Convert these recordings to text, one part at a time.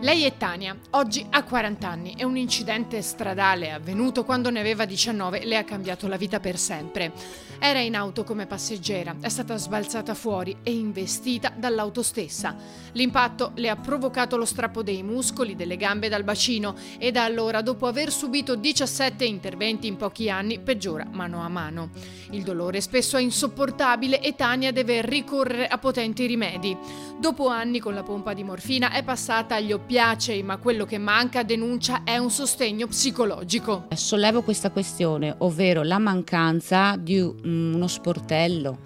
Lei è Tania, oggi ha 40 anni e un incidente stradale avvenuto quando ne aveva 19 le ha cambiato la vita per sempre. Era in auto come passeggera, è stata sbalzata fuori e investita dall'auto stessa. L'impatto le ha provocato lo strappo dei muscoli delle gambe dal bacino e da allora, dopo aver subito 17 interventi in pochi anni, peggiora mano a mano. Il dolore spesso è insopportabile e Tania deve ricorrere a potenti rimedi. Dopo anni con la pompa di morfina è passata agli oppiacei, ma quello che manca, denuncia, è un sostegno psicologico. Sollevo questa questione, ovvero la mancanza di uno sportello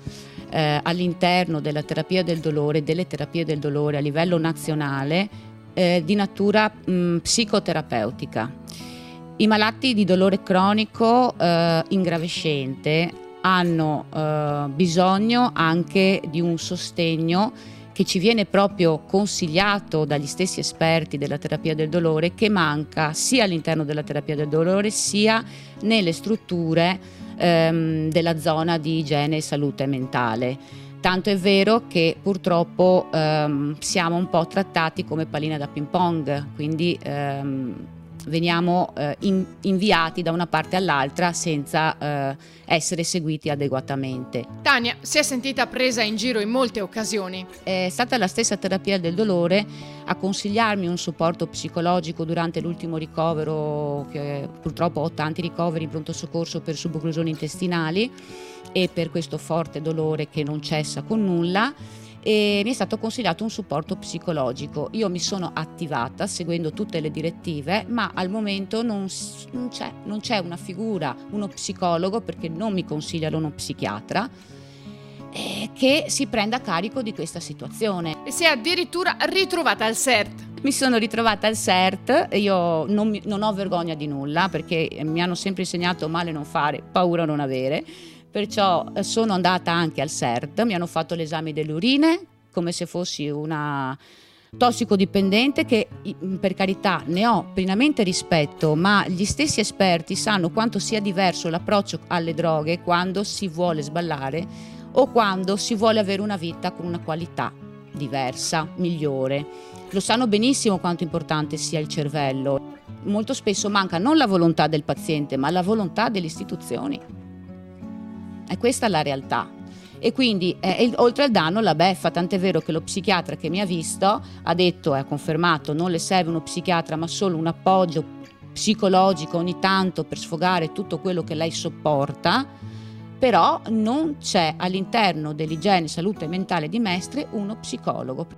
all'interno della terapia del dolore, delle terapie del dolore a livello nazionale di natura psicoterapeutica. I malati di dolore cronico ingravescente hanno bisogno anche di un sostegno che ci viene proprio consigliato dagli stessi esperti della terapia del dolore, che manca sia all'interno della terapia del dolore sia nelle strutture della zona di igiene e salute mentale. Tanto è vero che purtroppo siamo un po' trattati come pallina da ping pong, quindi veniamo inviati da una parte all'altra senza essere seguiti adeguatamente. Tania si è sentita presa in giro in molte occasioni. È stata la stessa terapia del dolore a consigliarmi un supporto psicologico durante l'ultimo ricovero, che purtroppo ho tanti ricoveri in pronto soccorso per subocclusioni intestinali e per questo forte dolore che non cessa con nulla. E mi è stato consigliato un supporto psicologico. Io mi sono attivata seguendo tutte le direttive, ma al momento non c'è una figura, uno psicologo, perché non mi consigliano uno psichiatra, che si prenda carico di questa situazione. E si è addirittura ritrovata al CERT. Mi sono ritrovata al CERT, io non ho vergogna di nulla, perché mi hanno sempre insegnato male non fare, paura non avere. Perciò sono andata anche al CERT, mi hanno fatto l'esame delle urine come se fossi una tossicodipendente, che per carità ne ho pienamente rispetto, ma gli stessi esperti sanno quanto sia diverso l'approccio alle droghe quando si vuole sballare o quando si vuole avere una vita con una qualità diversa, migliore. Lo sanno benissimo quanto importante sia il cervello. Molto spesso manca non la volontà del paziente, ma la volontà delle istituzioni. E questa è la realtà. E quindi oltre al danno la beffa, tant'è vero che lo psichiatra che mi ha visto ha detto e ha confermato: non le serve uno psichiatra ma solo un appoggio psicologico ogni tanto per sfogare tutto quello che lei sopporta, però non c'è all'interno dell'igiene salute mentale di Mestre uno psicologo.